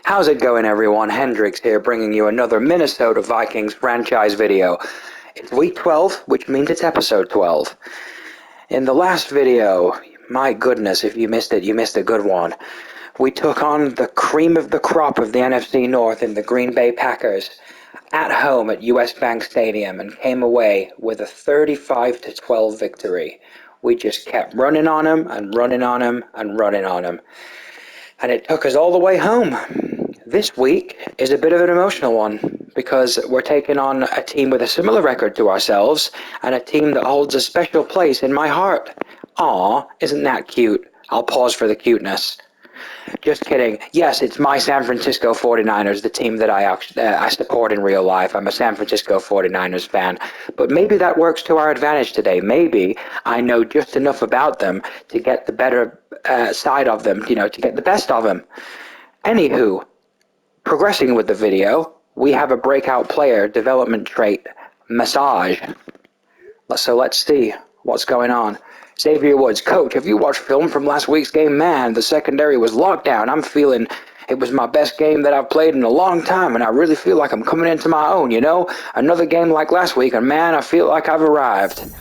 How's it going, everyone? Hendrix here, bringing you another Minnesota Vikings franchise video. It's week 12, which means it's episode 12. In the last video, my goodness, if you missed it, you missed a good one. We took on the cream of the crop of the NFC North in the Green Bay Packers at home at US Bank Stadium and came away with a 35-12 victory. We just kept running on them and running on them and running on them. And it took us all the way home. This week is a bit of an emotional one because we're taking on a team with a similar record to ourselves and a team that holds a special place in my heart. Aw, isn't that cute? I'll pause for the cuteness. Just kidding. Yes, it's my San Francisco 49ers, the team that I support in real life. I'm a San Francisco 49ers fan. But maybe that works to our advantage today. Maybe I know just enough about them to get the better side of them, to get the best of them. Anywho, progressing with the video, we have a breakout player development trait, massage. So let's see what's going on. Xavier Woods, coach, have you watched film from last week's game? Man, the secondary was locked down. I'm feeling it was my best game that I've played in a long time, and I really feel like I'm coming into my own, Another game like last week, and man, I feel like I've arrived.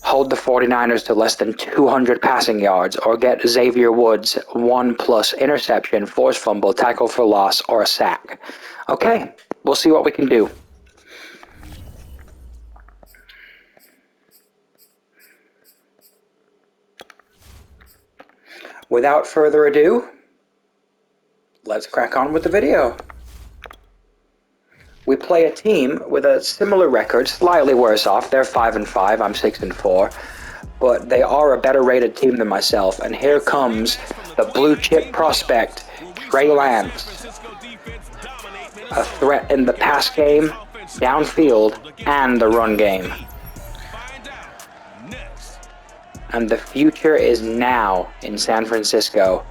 Hold the 49ers to less than 200 passing yards, or get Xavier Woods 1+ interception, forced fumble, tackle for loss, or a sack. Okay, we'll see what we can do. Without further ado, let's crack on with the video. We play a team with a similar record, slightly worse off. They're 5-5, I'm 6-4, but they are a better rated team than myself. And here comes the blue chip prospect, Trey Lance. A threat in the pass game, downfield, and the run game. And the future is now in San Francisco.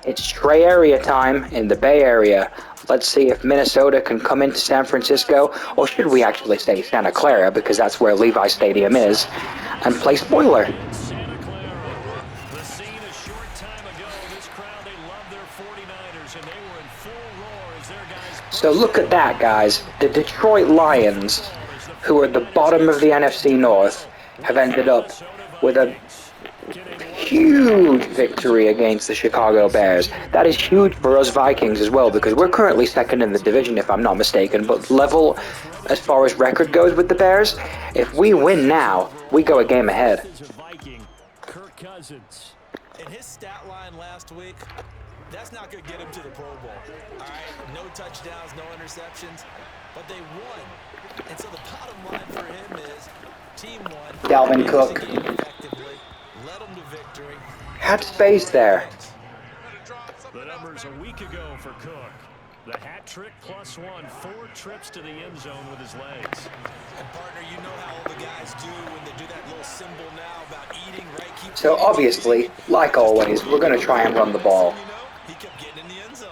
It's Trey Area time in the Bay Area. Let's see if Minnesota can come into San Francisco, or should we actually say Santa Clara, because that's where Levi Stadium is, and play spoiler. So look at that, guys. The Detroit Lions, who are the bottom of the NFC North, have ended up with a huge victory against the Chicago Bears. That is huge for us Vikings as well, because we're currently second in the division, if I'm not mistaken, but level as far as record goes with the Bears. If we win now, we go a game ahead. Kirk Cousins. In his stat line last week, that's not going to get him to the Pro Bowl. All right, no touchdowns, no interceptions, but they won. And so the bottom line for him is team won. Dalvin Cook had space there. The numbers a week ago for Cook. The hat trick +1, 4 trips to the end zone with his legs. And partner, you know how all the guys do when they do that little symbol now about eating, right? So obviously, like always, we're going to try and run the ball. He kept getting in the end zone.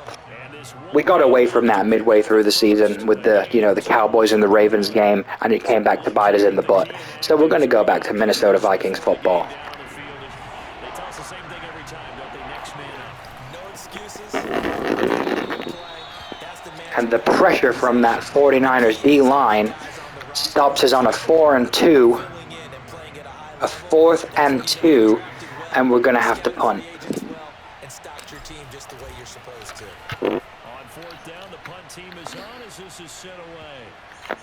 We got away from that midway through the season with the Cowboys and the Ravens game, and it came back to bite us in the butt. So we're going to go back to Minnesota Vikings football. And the pressure from that 49ers D-line stops us on a 4-2, a 4th and 2, and we're going to have to punt. And stopped your team just the way you're supposed to. On 4th down, the punt team is on as this is set away.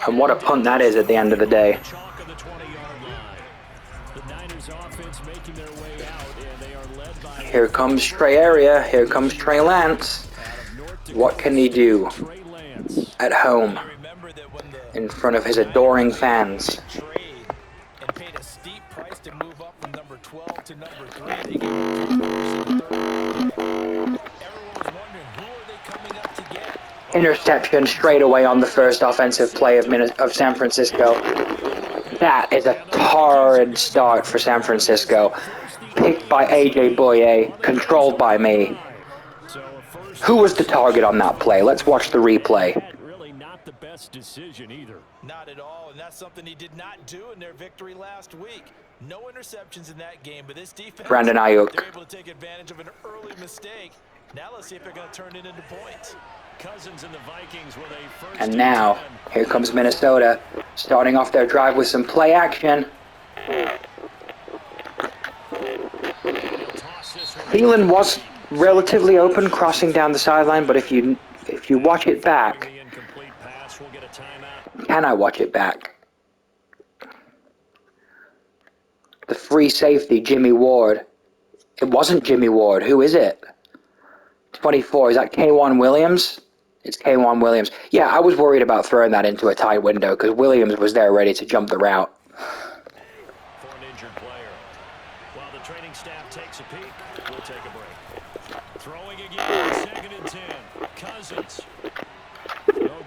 And what a punt that is at the end of the day. Here comes Trey Area. Here comes Trey Lance. What can he do at home in front of his adoring fans? Interception straight away on the first offensive play of San Francisco. That is a torrid start for San Francisco. Picked by A.J. Boye, controlled by me. Who was the target on that play? Let's watch the replay. best decision either. Not at all, and that's something he did not do in their victory last week. No interceptions in that game, but this defense, Brandon Ayuk. they're able to take advantage of an early mistake. Now let's see if they're going to turn it into points. Cousins and the Vikings with a first And now, 10. here comes Minnesota, starting off their drive with some play action. Thielen was relatively open crossing down the sideline, but if you watch it back, can I watch it back? The free safety, Jimmy Ward. It wasn't Jimmy Ward. Who is it? 24. Is that K'Wan Williams? It's K'Wan Williams. Yeah, I was worried about throwing that into a tight window because Williams was there ready to jump the route. For an injured player. While the training staff takes a peek, we'll take a break. Throwing again, 2nd and 10. Cousins.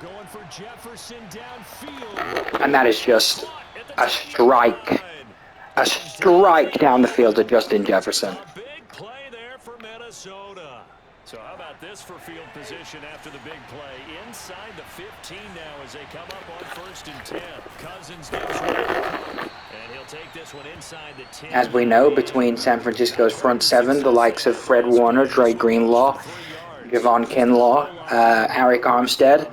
Going for Jefferson downfield. And that is just a strike. A strike down the field to Justin Jefferson. A big play there for Minnesota. So how about this for field position after the big play? Inside the 15 now as they come up on 1st and 10. Cousins gives one, and he'll take this one inside the 10. As we know, between San Francisco's front seven, the likes of Fred Warner, Dre Greenlaw, Javon Kinlaw, Arik Armstead,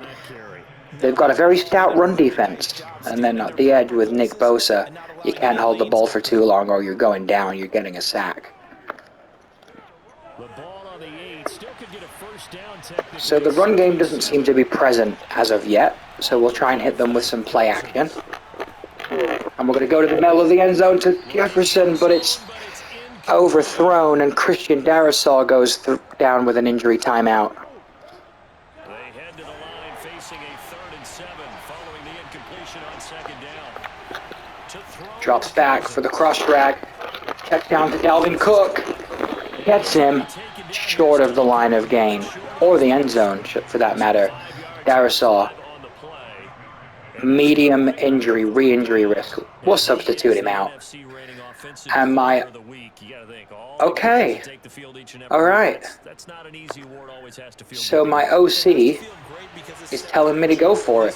they've got a very stout run defense. And then at the edge with Nick Bosa, you can't hold the ball for too long or you're going down, you're getting a sack. So the run game doesn't seem to be present as of yet, so we'll try and hit them with some play action. And we're going to go to the middle of the end zone to Jefferson, but it's overthrown, and Christian Darrisaw goes down with an injury timeout. They head to the line facing a 3rd and 7 following the incompletion on 2nd down. Drops back for the cross drag. Check down to Dalvin Cook. Gets him short of the line of gain, or the end zone for that matter. Darrisaw, medium injury, re-injury risk. We'll substitute him out. And my... Okay. Alright. So my OC is telling me to go for it.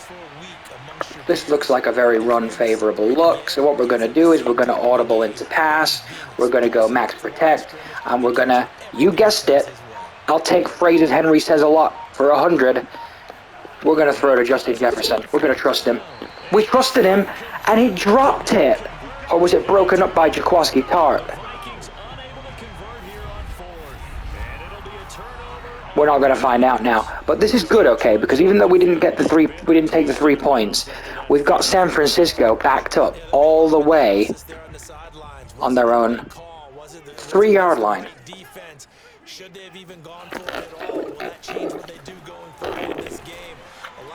This looks like a very run-favorable look, so what we're going to do is we're going to audible into pass, we're going to go max protect, and we're going to, you guessed it, I'll take phrases Henry says a lot for 100. We're going to throw to Justin Jefferson. We're going to trust him. We trusted him, and he dropped it. Or was it broken up by Jaquiski Tart? We're not going to find out now. But this is good, okay, because even though we didn't take the 3 points, we've got San Francisco backed up all the way on their own 3-yard line.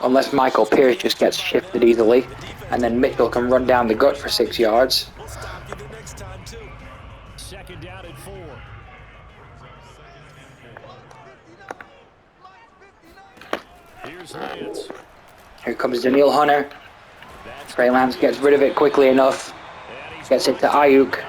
Unless Michael Pierce just gets shifted easily, and then Mitchell can run down the gut for 6 yards. 2nd down and 4. Here's Lance. Here comes Daniil Hunter. Trey Lance gets rid of it quickly enough. Gets it to Ayuk.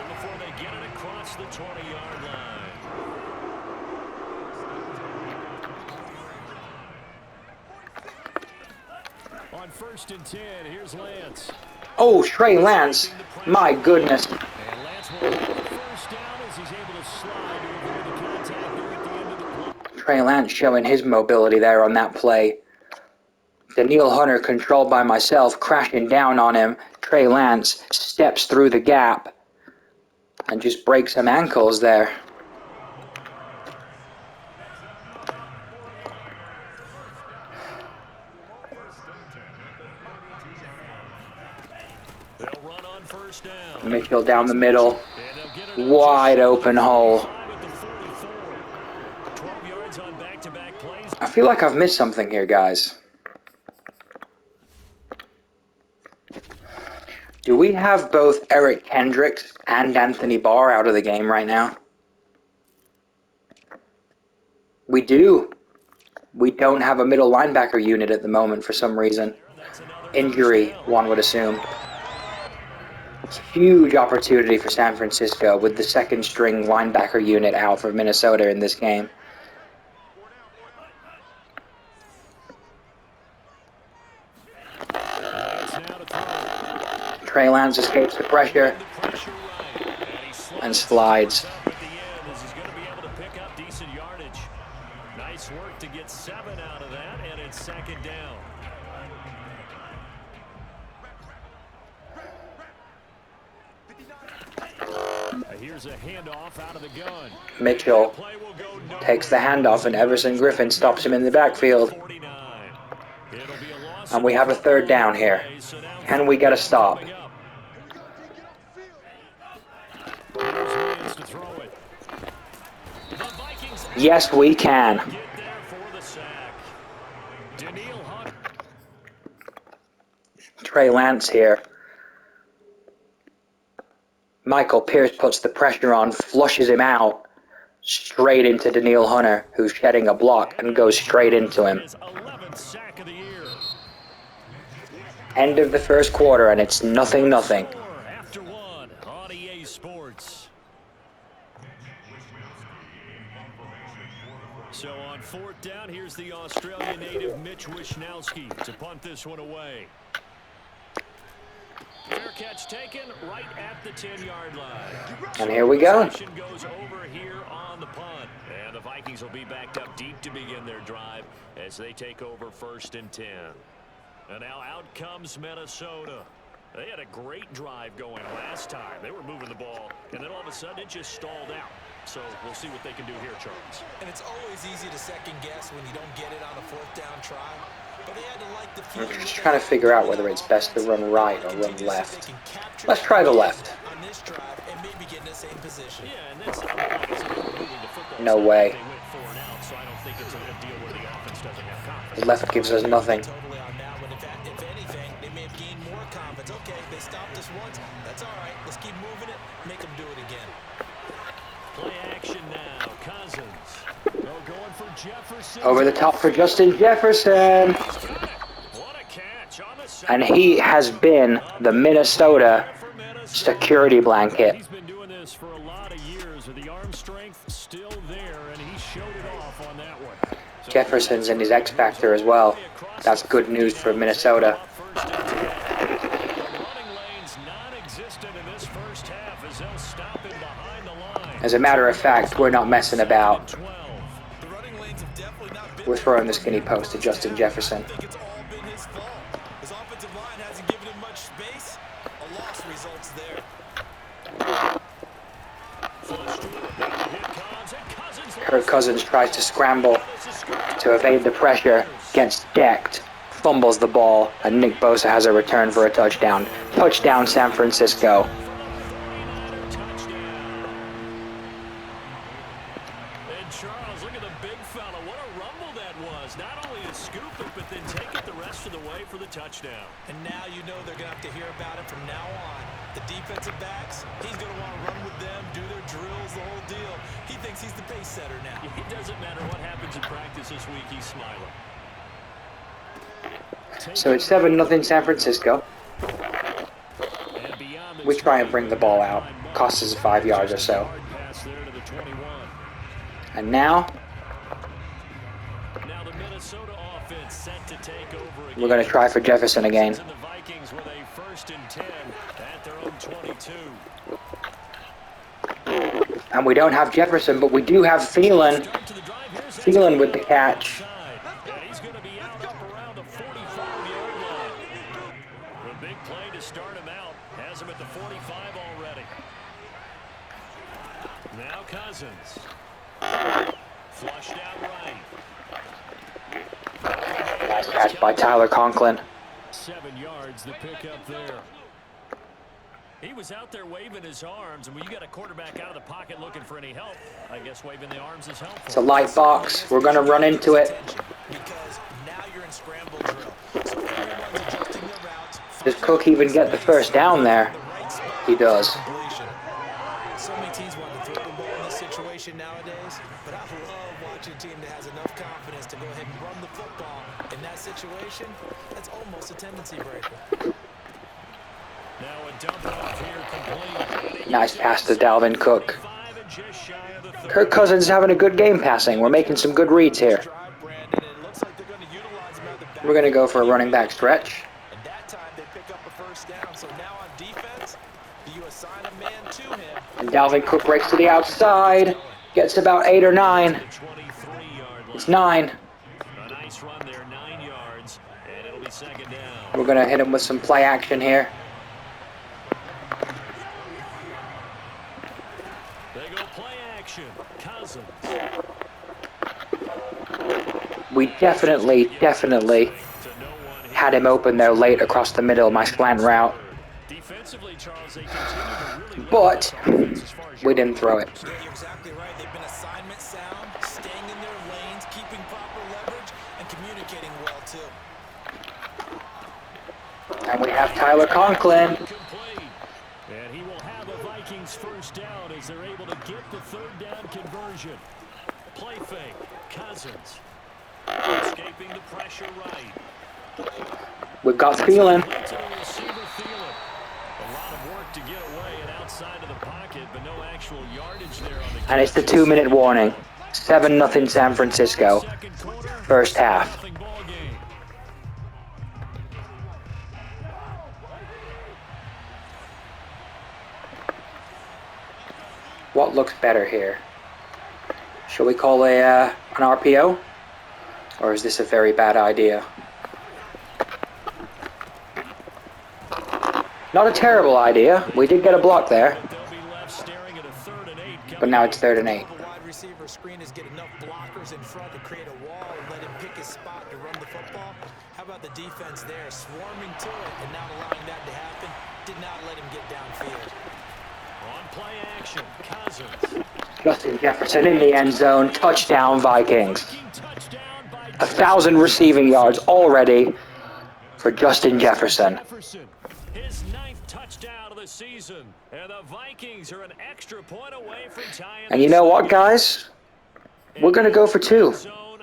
On 1st and 10, here's Lance. Oh, Trey Lance. My goodness. And Lance will get the first down as he's able to slide over the contact there at the end of the play. Trey Lance showing his mobility there on that play. Daniil Hunter controlled by myself, crashing down on him. Trey Lance steps through the gap and just breaks some ankles there. They'll run on 1st down. Mitchell down the middle. Wide open hole. I feel like I've missed something here, guys. Do we have both Eric Hendrix and Anthony Barr out of the game right now? We do. We don't have a middle linebacker unit at the moment for some reason. Injury, one would assume. Huge opportunity for San Francisco with the 2nd string linebacker unit out for Minnesota in this game. Trey Lance escapes the pressure and slides. Nice work to get 7 out of that, and it's second down. Here's a handoff out of the gun. Mitchell takes the handoff, and Everson Griffin stops him in the backfield. And we have a third down here. Can we get a stop? Yes, we can. Trey Lance here. Michael Pierce puts the pressure on, flushes him out, straight into Daniil Hunter, who's shedding a block, and goes straight into him. End of the first quarter, and it's 0-0. So on fourth down, here's the Australian native Mitch Wishnowsky to punt this one away. Fair catch taken right at the 10-yard line. And here we go. Goes over here on the punt. And the Vikings will be backed up deep to begin their drive as they take over 1st and 10. And now out comes Minnesota. They had a great drive going last time. They were moving the ball, and then all of a sudden it just stalled out. So we'll see what they can do here, Charles. And it's always easy to second guess when you don't get it on a 4th down try. But they had to like the I'm just trying to figure out whether it's best to run right or run left. Let's try the left. On this drive and maybe get in the same position. Yeah, and that's moving the football. No way. They went 4 and out, so I don't think it's a deal where the offense doesn't have confidence. The left gives us nothing. Totally on that one. If anything, they may have gained more confidence. Okay, they stopped us once. That's all right. Let's keep moving it. Make them do it again. Play action now. Cousins. Going for Jefferson. Over the top for Justin Jefferson. What a catch on the And he has been the Minnesota security blanket. He's been doing this for a lot of years with the arm strength still there, and he showed it off on that one. Jefferson's in his X factor as well. That's good news for Minnesota. As a matter of fact, we're not messing about. We're throwing the skinny post to Justin Jefferson. Kirk Cousins tries to scramble to evade the pressure, gets decked, fumbles the ball, and Nick Bosa has a return for a touchdown. Touchdown, San Francisco. Charles, look at the big fella. What a rumble that was. Not only to scoop it, but then take it the rest of the way for the touchdown. And now you know they're going to have to hear about it from now on. The defensive backs, he's going to want to run with them, do their drills, the whole deal. He thinks he's the pace setter now. It doesn't matter what happens in practice this week, he's smiling. So it's 7-0 San Francisco. We try and bring the ball out. Costs us 5 yards or so. And now, the Minnesota offense set to take over again. We're going to try for Jefferson again. The Vikings with a 1st and 10 at their own 22. And we don't have Jefferson, but we do have Thielen. Thielen with the catch. He's going to be out up around the 45-yard line. A big play to start him out. Has him at the 45 already. Now Cousins. Flushed out right. Nice catch by Tyler Conklin. 7 yards, the pickup there. He was out there waving his arms, and when you got a quarterback out of the pocket looking for any help, I guess waving the arms is helpful. It's a light box. We're going to run into it. Because now you're in scramble drill. So everyone's adjusting their routes. Does Cook even get the first down there? He does. So many teams want to throw the ball in this situation nowadays, but I love watching a team that has enough confidence to go ahead and run the football. In that situation, that's almost a tendency breaker. Now a dump off here complete. Nice pass to Dalvin Cook. Kirk Cousins is having a good game passing. We're making some good reads here. We're going to go for a running back stretch. And that time they pick up a 1st down. So now on defense, And Dalvin Cook breaks to the outside. Gets about 8 or 9. It's 9. A nice run there, 9 yards, and it'll be second down. We're going to hit him with some play action here. They go play action. Cousins. We definitely had him open there late across the middle of my slant route. Defensively, Charles, they continue to really But we didn't throw it. Yeah, you're exactly right. They've been assignment sound, staying in their lanes, keeping proper leverage, and communicating well, too. And we have Tyler Conklin. And he will have a Vikings first down as they're able to get the third down conversion. Play fake. Cousins. Escaping the pressure right. We've got Thielen. To the receiver, Thielen. A lot of work to get away and outside of the pocket, but no actual yardage there on the And it's the 2-minute warning. 7-0 San Francisco. First half. What looks better here? Shall we call an RPO? Or is this a very bad idea? Not a terrible idea. We did get a block there. But now it's 3rd and 8. The wide receiver screen is get enough blockers in front to create a wall and let him pick his spot to run the football. How about the defense there, swarming to it and not allowing that to happen? Did not let him get downfield. On play action, Cousins. Justin Jefferson in the end zone. Touchdown, Vikings. 1,000 receiving yards already for Justin Jefferson. His 9th touchdown of the season. And the Vikings are an extra point away from tying. And you know what, guys? We're going to go for 2.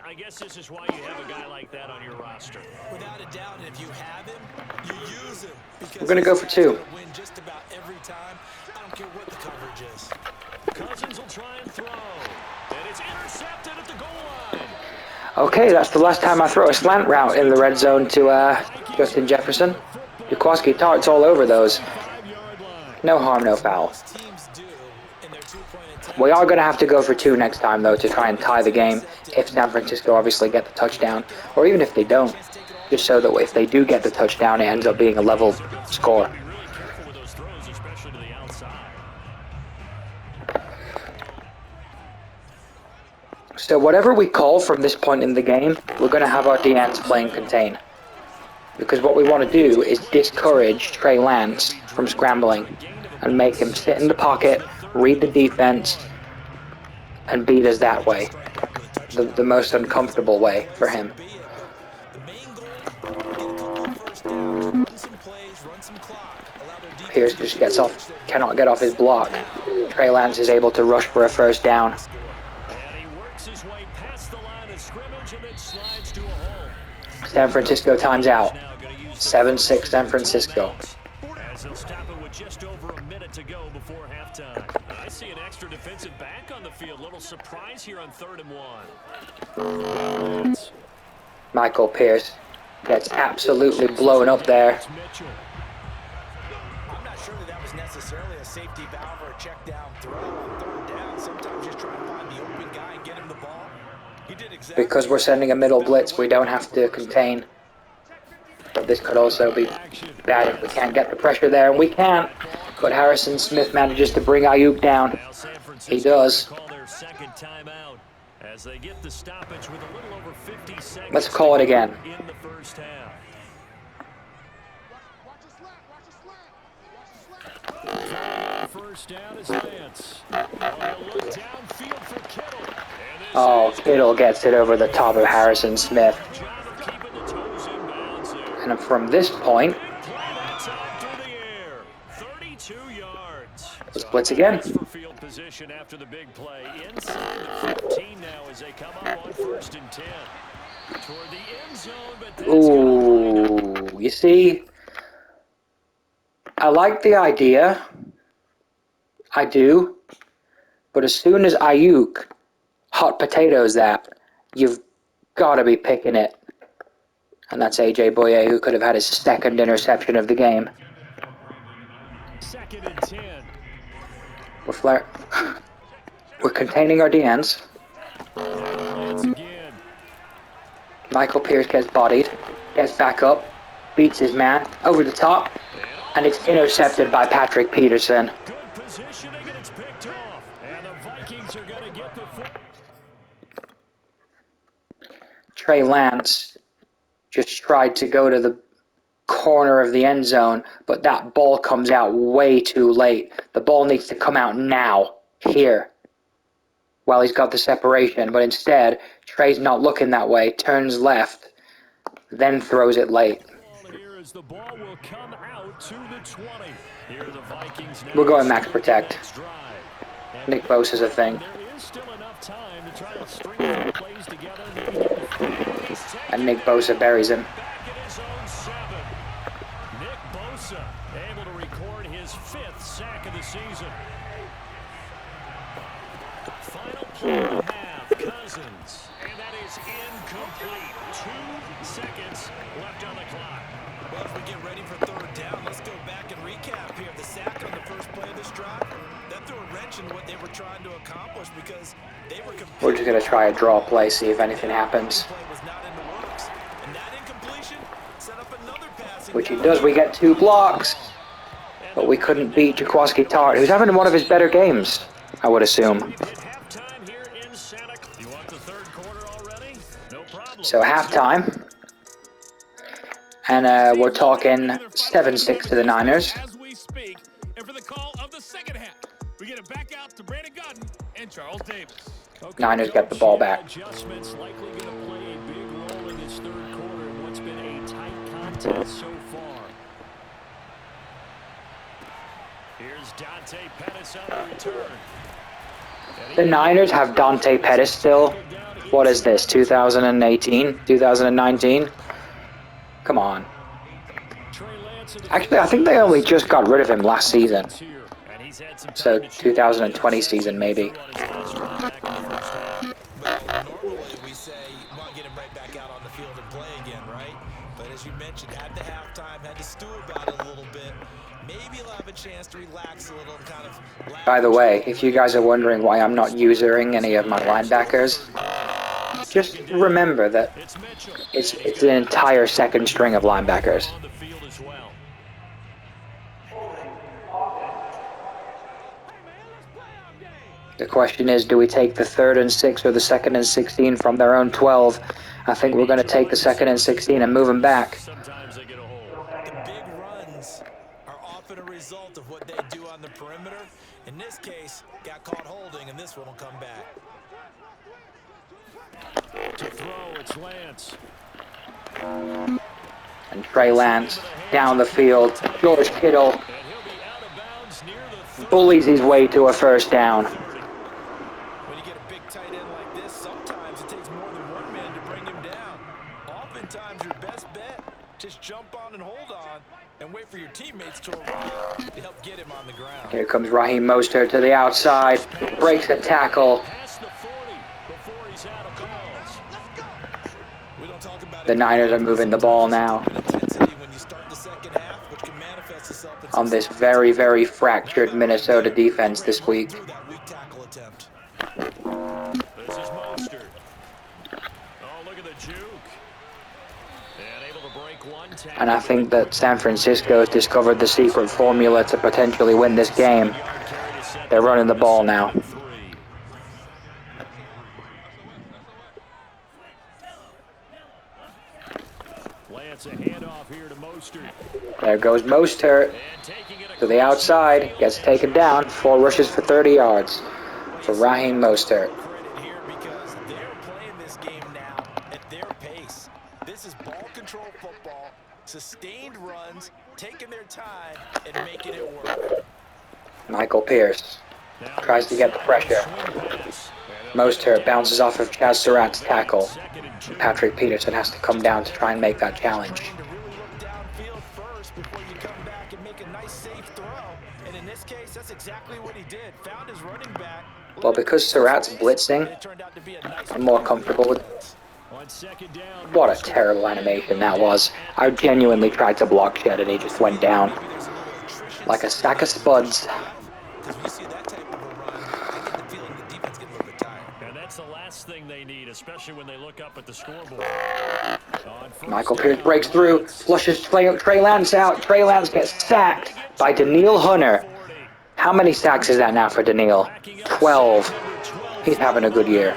I guess this is why you have a guy like that on your roster. Without a doubt, and if you have him, you use him. We're going to go for 2. Win just about every time. I don't care what the coverage is. Cousins will try and throw. And it's intercepted at the goal line. Okay, that's the last time I throw a slant route in the red zone to Justin Jefferson. Jaquaski Tart's all over those. No harm, no foul. We are going to have to go for 2 next time, though, to try and tie the game if San Francisco obviously get the touchdown. Or even if they don't. Just so that if they do get the touchdown, it ends up being a level score. So whatever we call from this point in the game, we're going to have our DNs playing contain. Because what we want to do is discourage Trey Lance from scrambling and make him sit in the pocket, read the defense, and beat us that way. The most uncomfortable way for him. Pierce just cannot get off his block. Trey Lance is able to rush for a first down. San Francisco times out. 7-6 San Francisco. As they'll stop it with just over a minute to go before halftime. I see an extra defensive back on the field. Little surprise here on 3rd and 1. Michael Pierce gets absolutely blown up there. I'm not sure that was necessarily a safety valve or a check down throw on 3rd down. Sometimes just try to find the open guy and get him the ball. He did exactly. Because we're sending a middle blitz, we don't have to contain. But this could also be bad if we can't get the pressure there, and we can't. But Harrison Smith manages to bring Ayuk down. He does. Let's call it again. Oh, Kittle gets it over the top of Harrison Smith. And from this point, let's blitz again. Ooh, you see, I like the idea. I do. But as soon as Ayuk hot potatoes that, you've got to be picking it. And that's A.J. Boye, who could have had his 2nd interception of the game. 2nd and 10. We're containing our DNs. Once again. Michael Pierce gets bodied, gets back up, beats his man, over the top, and it's intercepted by Patrick Peterson. Good positioning, and it's picked off. And the Vikings are going to get the Trey Lance just tried to go to the corner of the end zone, but that ball comes out way too late. The ball needs to come out now, here, while he's got the separation, but instead, Trey's not looking that way, turns left, then throws it late. Here as the ball will come out to the 20. Here the Vikings now We're going max protect. Nick Bosa's a thing. There is still enough time to try to string some plays together. Maybe get the free. And Nick Bosa buries him. Back in his own 7. Nick Bosa able to record his 5th sack of the season. Final play of the half, Cousins. And that is incomplete. 2 seconds left on the clock. Well, as we get ready for third down, let's go back and recap here. The sack on the first play of this drive, that threw a wrench in what they were trying to accomplish because they were We're just going to try a draw play, see if anything happens. Which he does. We get 2 blocks. But we couldn't beat Jaquiski Tartt, who's having one of his better games, I would assume. So halftime. And we're talking 7-6 to the Niners. As we speak, and for the call of the second half, we get it back out to Brandon Godden and Charles Davis. Niners get the ball back. Adjustments likely going to play a big role in this third quarter in what's been a tight contest so far. Here's Dante Pettis on the return. The Niners have Dante Pettis still. What is this, 2018? 2019? Come on. Actually, I think they only just got rid of him last season. So, 2020 season, maybe. Normally we say you want to get him right back out on the field and play again, right? But as you mentioned, at the halftime, had to stew about it a little bit. Maybe he'll have a chance to relax a little and kind of... By the way, if you guys are wondering why I'm not using any of my linebackers, just remember that it's an entire second string of linebackers. The question is, do we take the 3rd and 6 or the 2nd and 16 from their own 12? I think we're going to take the 2nd and 16 and move them back. The big runs are often a result of what they do on the perimeter. In this case, got caught holding, and this one will come back. To throw, it's Lance. And Trey Lance down the field. George Kittle bullies his way to a first down. When you get a big tight end like this, sometimes it takes more than one man to bring him down. Oftentimes, your best bet, just jump on and hold on and wait for your teammates to arrive to help get him on the ground. Here comes Raheem Mostert to the outside. Breaks a tackle. The Niners are moving the ball now on this very, very fractured Minnesota defense this week. This is Mostert. Oh, look at the juke. And able to break one tackle. And I think that San Francisco has discovered the secret formula to potentially win this game. They're running the ball now. Lance, a handoff here to Mostert. There goes Mostert to the outside. Gets taken down. 4 rushes for 30 yards for Raheem Mostert. Here because they're playing this game now at their pace. This is ball control football, sustained runs, taking their time and making it work. Michael Pierce tries to get the pressure. Mostert bounces off of Chaz Surratt's tackle. Patrick Peterson has to come down to try and make that challenge. Well, because Surratt's blitzing, I'm more comfortable with it. What a terrible animation that was. I genuinely tried to block Shed and he just went down like a sack of spuds. Because we see that type of thing they need, especially when they look up at the scoreboard. Michael Pierce breaks through, flushes Trey Lance out. Trey Lance gets sacked by Daniil Hunter. How many sacks is that now for Daniil? 12. He's having a good year.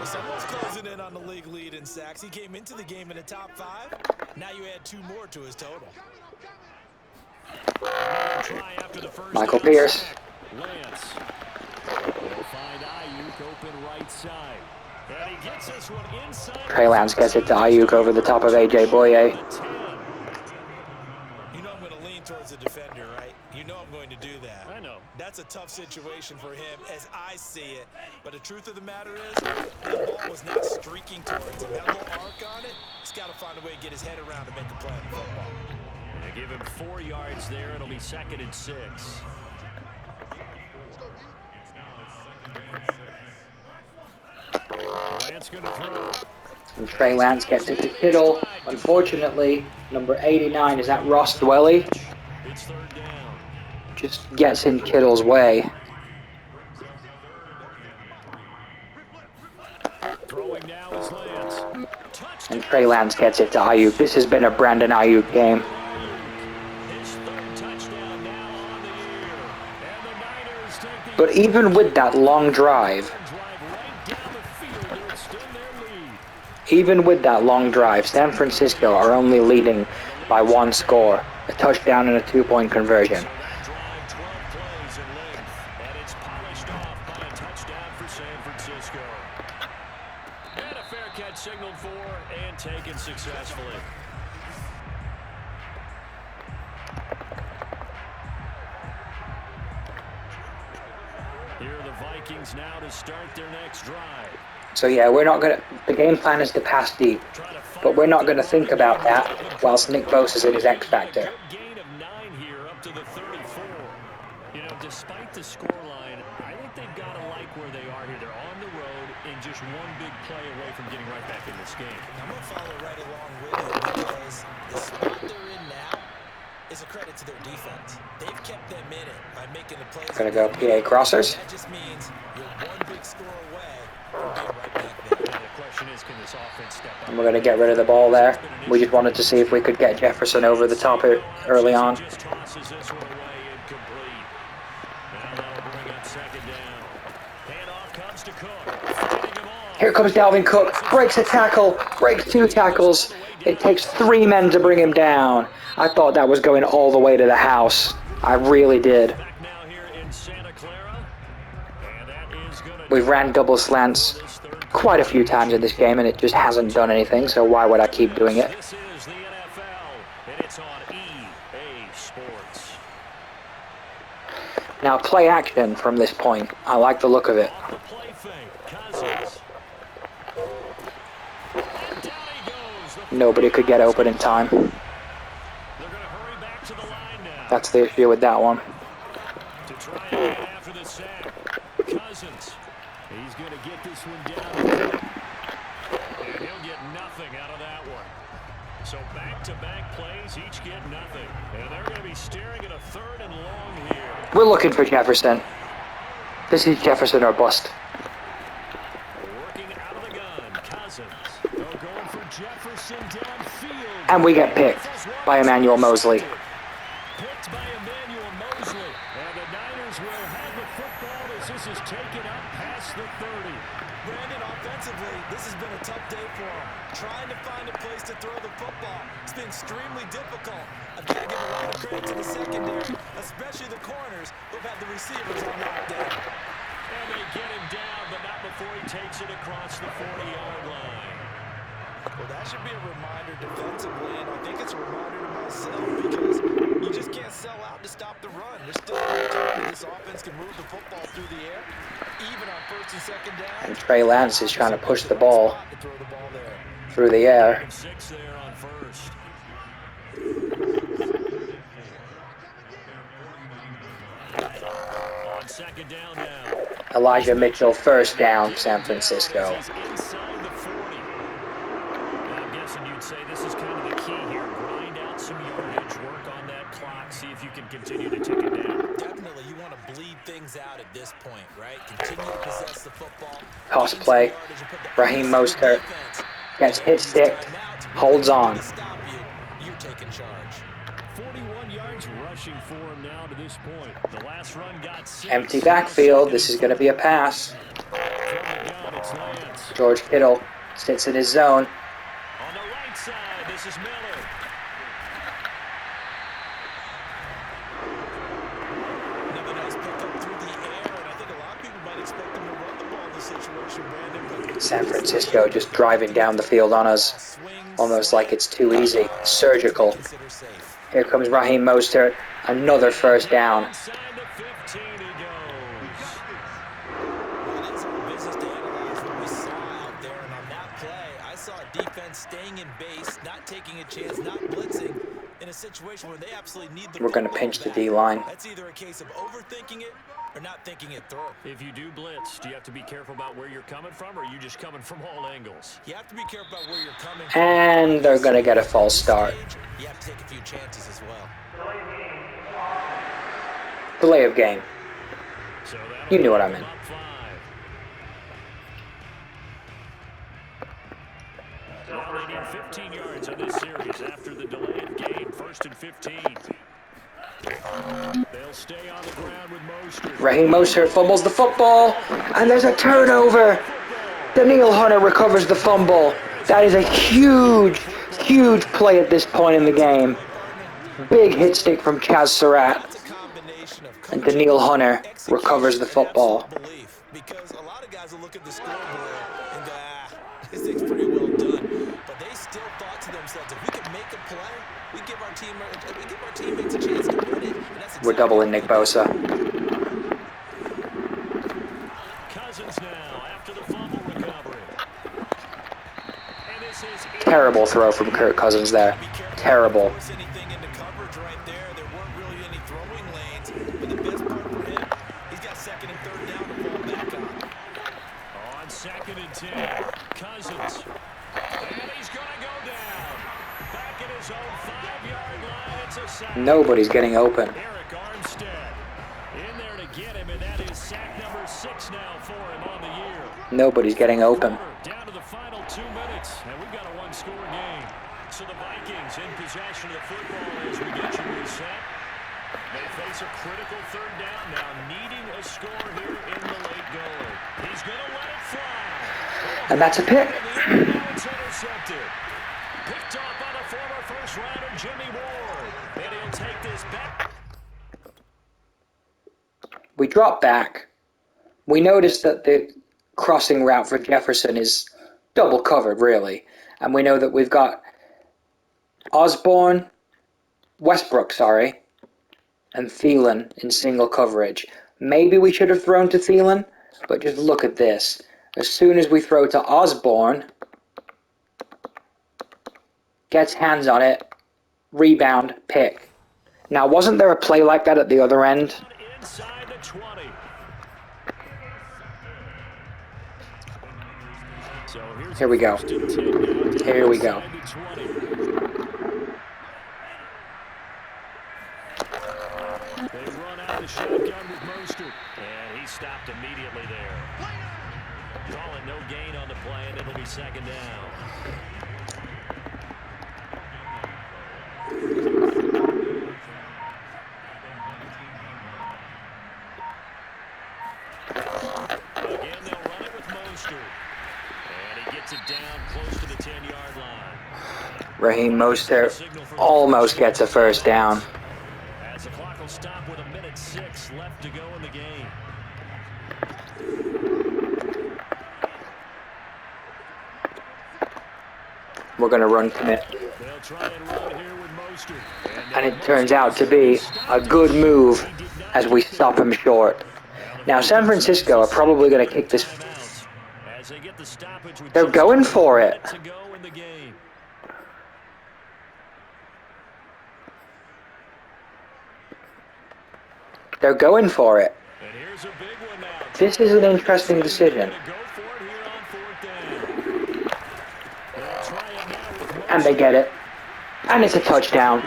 Someone's closing in on the league lead in sacks. He came into the game in the top 5. Now you add 2 more to his total. Michael Pierce. Lance. They'll find Ayuk open right side. And he gets this one inside. Trey Lance gets it to Ayuk over the top of AJ Boye. You know I'm going to lean towards the defender, right? You know I'm going to do that. I know. That's a tough situation for him as I see it. But the truth of the matter is, the ball was not streaking towards him. That little arc on it, he's got to find a way to get his head around to make a play in football. They give him 4 yards there. It'll be 2nd and 6. Lance going to throw. And Trey Lance gets it to Kittle. Unfortunately, number 89, is that Ross Dwelly? It's 3rd down. Just gets in Kittle's way. Throwing now is Lance. And Trey Lance gets it to Ayuk. This has been a Brandon Ayuk game. His 3rd touchdown now on the year. And the Niners take the But even with that long drive, right down the field to extend their lead. even with that long drive, San Francisco are only leading by 1 score, a touchdown and a 2-point conversion. Drive 12 plays in length, and it's polished off by a touchdown for San Francisco. And a fair catch signaled for and taken successfully. Here are the Vikings now to start their next drive. So yeah, the game plan is to pass deep, but we're not gonna think about that whilst Nick Bosa's in his X Factor. Gain of 9 here up to the 34. You know, despite the scoreline, I think they've got to like where they are here. They're on the road and just 1 big play away from getting right back in this game. I'm going to follow right along with you because the spot they're in now is a credit to their defense. They've kept them in it by making the plays. Gonna go PA crossers. That just means you're 1 big score away from being right back there. And the question is, can this offense step up? And we're gonna get rid of the ball there. We just wanted to see if we could get Jefferson over the top early on. Just tosses this one away incomplete. Now that'll bring up 2nd down. Handoff comes to Cook. Fighting him off. Here comes Dalvin Cook, breaks a tackle, breaks 2 tackles. It takes 3 men to bring him down. I thought that was going all the way to the house. I really did. Back now here in Santa Clara. And that is gonna We've ran double slants quite a few times in this game and it just hasn't done anything, so why would I keep doing it? This is the NFL, and it's on EA Sports. Now play action from this point. I like the look of it. Off the play fake, Cousins. And down he goes. Nobody could get open in time. They're going to hurry back to the line now. That's the issue with that one. To try again after the sack. Cousins. He's going to get this one down. And he'll get nothing out of that one. So back-to-back plays, each get nothing. And they're going to be staring at a 3rd and long here. We're looking for Jefferson. This is Jefferson or bust. Working out of the gun, Cousins. They're going for Jefferson downfield. And we get picked by Emmanuel Mosley. Picked by Emmanuel Mosley. And the Niners will have the football as this is taken up past the 30. Brandon, offensively, this has been a tough day for him. Trying to find a place to throw the football. It's been extremely difficult. I've got to give a lot of credit to the secondary, especially the corners who've had the receivers on lockdown. And they get him down, but not before he takes it across the 40-yard line. Well, that should be a reminder defensively, and I think it's a reminder to myself because you just can't sell out to stop the run. There's still no time that this offense can move the football through the air, even on 1st and 2nd down. And Trey Lance is trying to push the ball through the air. 6 there on 1st. On 2nd down now. Elijah Mitchell, 1st down, San Francisco. He's inside the 40. Now guessing you'd say this is kind of the key here. Grind out some yardage, work on that clock, see if you can continue to tick it down. Definitely, you want to bleed things out at this point, right? Continue to possess the football. Toss play. Raheem Mostert gets hit stick, holds on. You're taking charge. 41 yards rushing for him now to this point. The last run got 6. Empty backfield. This is going to be a pass. From the gun, it's Lance. George Kittle sits in his zone. On the right side, this is Miller. Another nice pickup through the air, and I think a lot of people might expect him to run the ball in this situation, Brandon. San Francisco just driving down the field on us, almost like it's too easy. Surgical. Here comes Raheem Mostert, another first down. Inside the 15 he goes. Well, it's our business to analyze what we saw out there, and on that play, I saw a defense staying in base, not taking a chance, not blitzing in a situation where they absolutely need the We're going to football pinch the back. D-line. That's either a case of overthinking it or not thinking it through. If you do blitz, do you have to be careful about where you're coming from, or are you just coming from all angles? You have to be careful about where you're coming from. And they're going to get a false start. You have to take a few chances as well. Delay of game. So You knew what I meant. up 5. Well, they need 15 yards on this series after the delay of game. 1st and 15. They'll stay on the ground with Mostert. Raheem Mostert fumbles the football, and there's a turnover. Daniil Hunter recovers the fumble. That is a huge, huge play at this point in the game. Big hit stick from Chaz Surratt, That's a combination of and Daniil Hunter recovers the football. belief, because a lot of guys will look at the scoreboard and go, this thing's pretty well done. But they still thought to themselves, if we can make a play, we give our teammates a chance to win it. And that's We're exactly doubling Nick Bosa. Cousins now after the fumble recovery. And this is Terrible throw from Kirk Cousins there. Terrible. force anything into coverage right there. There weren't really any throwing lanes. But the best part for him, he's got 2nd and 3rd down to fall back on. on 2nd and 10. Cousins. And he's going to go down. Back at his own 5-yard line. It's a sack. Nobody's getting open. Eric Armstead in there to get him, and that is sack number 6 now for him on the year. Nobody's getting open. Down to the final 2 minutes, and we've got a one-score game. So the Vikings in possession of the football as we get you reset. They face a critical 3rd down now, needing a score here in the late going. He's going to let it fly. And that's a pick. Now it's intercepted. Picked off by the former first-rounder Jimmy Ward. And he'll take this back. We drop back. We notice that the crossing route for Jefferson is double covered, really. And we know that we've got Westbrook, and Thielen in single coverage. Maybe we should have thrown to Thielen, but just look at this. As soon as we throw to Osborne, gets hands on it, rebound, pick. Now, wasn't there a play like that at the other end? Inside the 20. So here's Here we go. 1st and 10 now. Here we go. Inside the 20. They run out the shotgun with Mostert. And he stopped immediately there. Calling no gain on the play, and it'll be 2nd down. Again, they'll run it with Mostert. And he gets it down close to the 10-yard line. Raheem Mostert almost gets a first down. As the clock will stop with 1:06 left to go in the game. We're going to run commit. They'll try and run here with Mostert. And it turns out to be a good move as we stop him short. Now, San Francisco are probably going to kick this. As they get the stoppage with They're going for it. to go in the game. They're going for it. And here's a big one now. This is an interesting decision. Go for it here on 4th down. They'll try it now with And they get it. And it's a touchdown.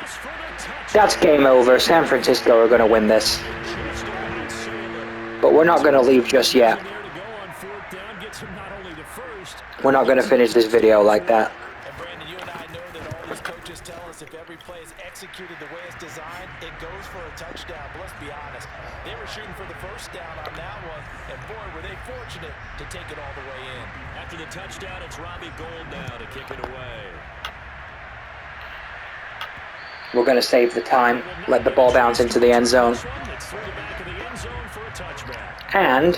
That's game over. San Francisco are going to win this. But we're not going to leave just yet. We're not going to finish this video like that. And Brandon, you and I know that all these coaches tell us if every play is executed the way it's designed, it goes for a touchdown. But let's be honest, they were shooting for the first down on that one, and boy, were they fortunate to take it all the way in. After the touchdown, it's Robbie Gould now to kick it away. We're going to save the time, let the ball bounce into the end zone. And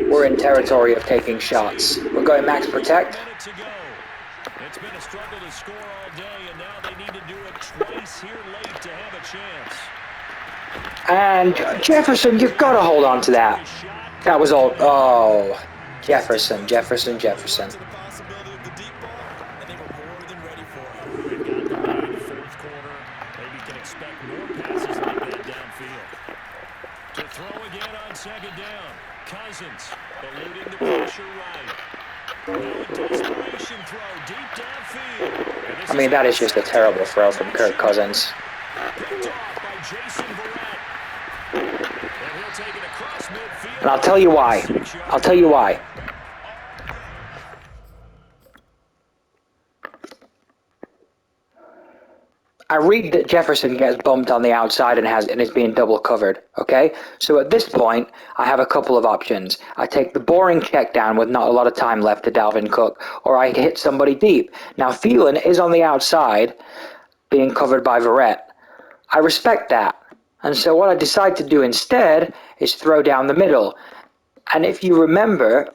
we're in territory of taking shots. We're going max protect. It's been a struggle to score all day, and now they need to do it twice here late to have a chance. And Jefferson, you've got to hold on to that. That was all. Oh, Jefferson. Throw again on second down. Cousins eluding the pressure right. Desperation throw deep downfield. I mean, that is just a terrible throw from Kirk Cousins. Picked off by Jason Verrett. And he'll take it across midfield. And I'll tell you why. I'll tell you why. I read that Jefferson gets bumped on the outside and is being double covered, okay? So at this point, I have a couple of options. I take the boring check down with not a lot of time left to Dalvin Cook, or I hit somebody deep. Now, Thielen is on the outside being covered by Verrett. I respect that. And so what I decide to do instead is throw down the middle. And if you remember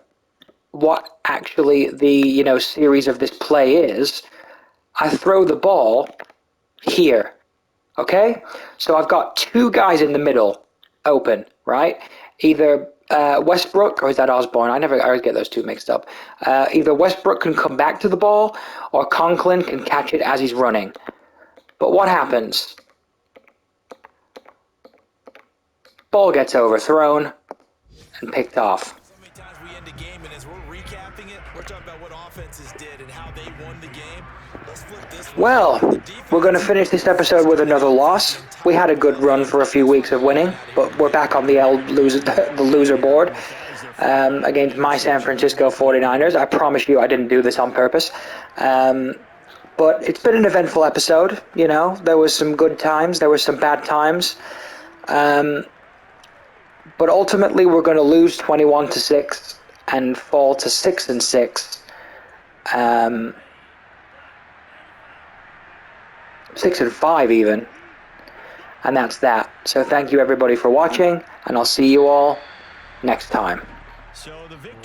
what actually the, series of this play is, I throw the ball here, okay? So I've got two guys in the middle open, right? Either Westbrook, or is that Osborne? I always get those two mixed up. Either Westbrook can come back to the ball, or Conklin can catch it as he's running. But what happens? Ball gets overthrown and picked off. So many times we end the game, and as we're recapping it, we're talking about what offenses did and how they won the game. Let's flip this one. Well, we're going to finish this episode with another loss. We had a good run for a few weeks of winning, but we're back on the loser board against my San Francisco 49ers. I promise you I didn't do this on purpose. But it's been an eventful episode, There was some good times, there were some bad times. But ultimately we're going to lose 21-6 and fall to 6-6. 6-5 even, and that's that. So thank you everybody for watching, and I'll see you all next time. So the victory